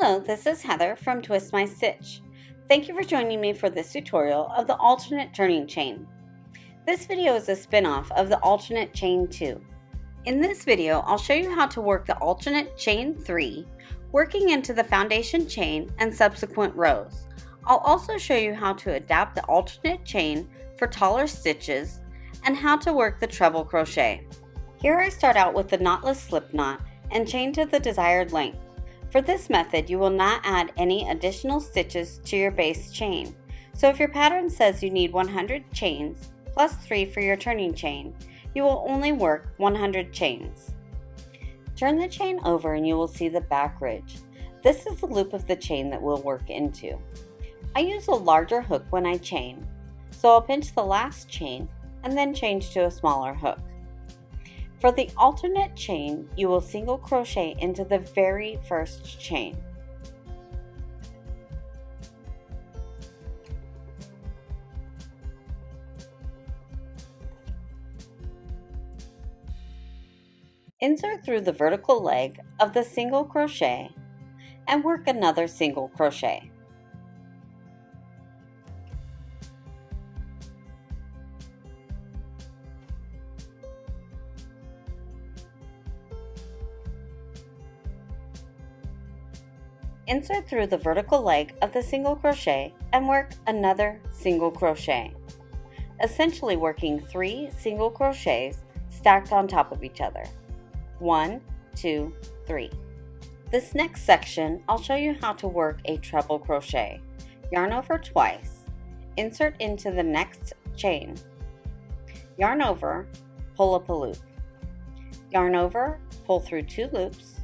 Hello, this is Heather from Twist My Stitch. Thank you for joining me for this tutorial of the alternate turning chain. This video is a spin-off of the alternate chain 2. In this video, I'll show you how to work the alternate chain 3, working into the foundation chain and subsequent rows. I'll also show you how to adapt the alternate chain for taller stitches and how to work the treble crochet. Here I start out with the knotless slip knot and chain to the desired length. For this method, you will not add any additional stitches to your base chain. So if your pattern says you need 100 chains plus 3 for your turning chain, you will only work 100 chains. Turn the chain over and you will see the back ridge. This is the loop of the chain that we'll work into. I use a larger hook when I chain, so I'll pinch the last chain and then change to a smaller hook. For the alternate chain, you will single crochet into the very first chain. Insert through the vertical leg of the single crochet and work another single crochet. Insert through the vertical leg of the single crochet and work another single crochet, essentially working 3 single crochets stacked on top of each other. 1, 2, 3. This next section, I'll show you how to work a treble crochet. Yarn over twice, insert into the next chain, yarn over, pull up a loop, yarn over, pull through 2 loops,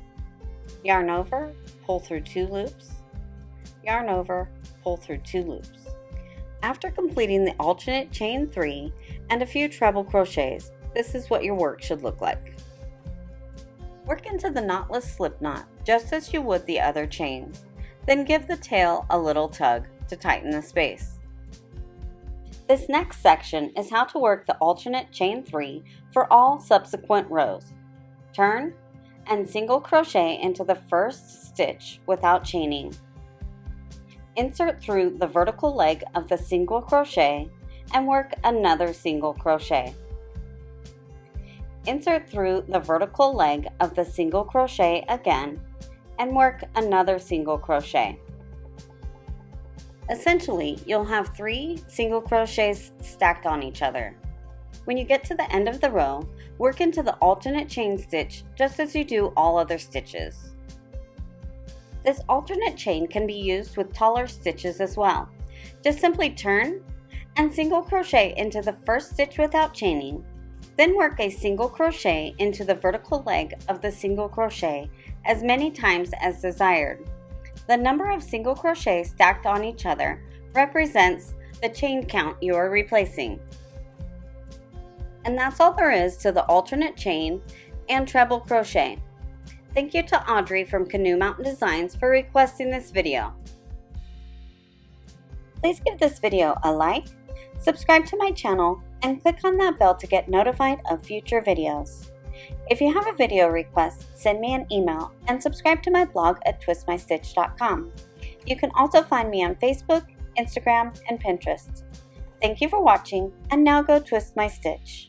yarn over, pull through 2 loops, yarn over, pull through 2 loops. After completing the alternate chain 3 and a few treble crochets, this is what your work should look like. Work into the knotless slip knot just as you would the other chains, then give the tail a little tug to tighten the space. This next section is how to work the alternate chain 3 for all subsequent rows. Turn and single crochet into the first stitch without chaining. Insert through the vertical leg of the single crochet and work another single crochet. Insert through the vertical leg of the single crochet again and work another single crochet. Essentially, you'll have 3 single crochets stacked on each other. When you get to the end of the row, work into the alternate chain stitch just as you do all other stitches. This alternate chain can be used with taller stitches as well. Just simply turn and single crochet into the first stitch without chaining, then work a single crochet into the vertical leg of the single crochet as many times as desired. The number of single crochets stacked on each other represents the chain count you are replacing. And that's all there is to the alternate chain and treble crochet. Thank you to Audrey from Canoe Mountain Designs for requesting this video. Please give this video a like, subscribe to my channel, and click on that bell to get notified of future videos. If you have a video request, send me an email and subscribe to my blog at twistmystitch.com. You can also find me on Facebook, Instagram, and Pinterest. Thank you for watching, and now go twist my stitch.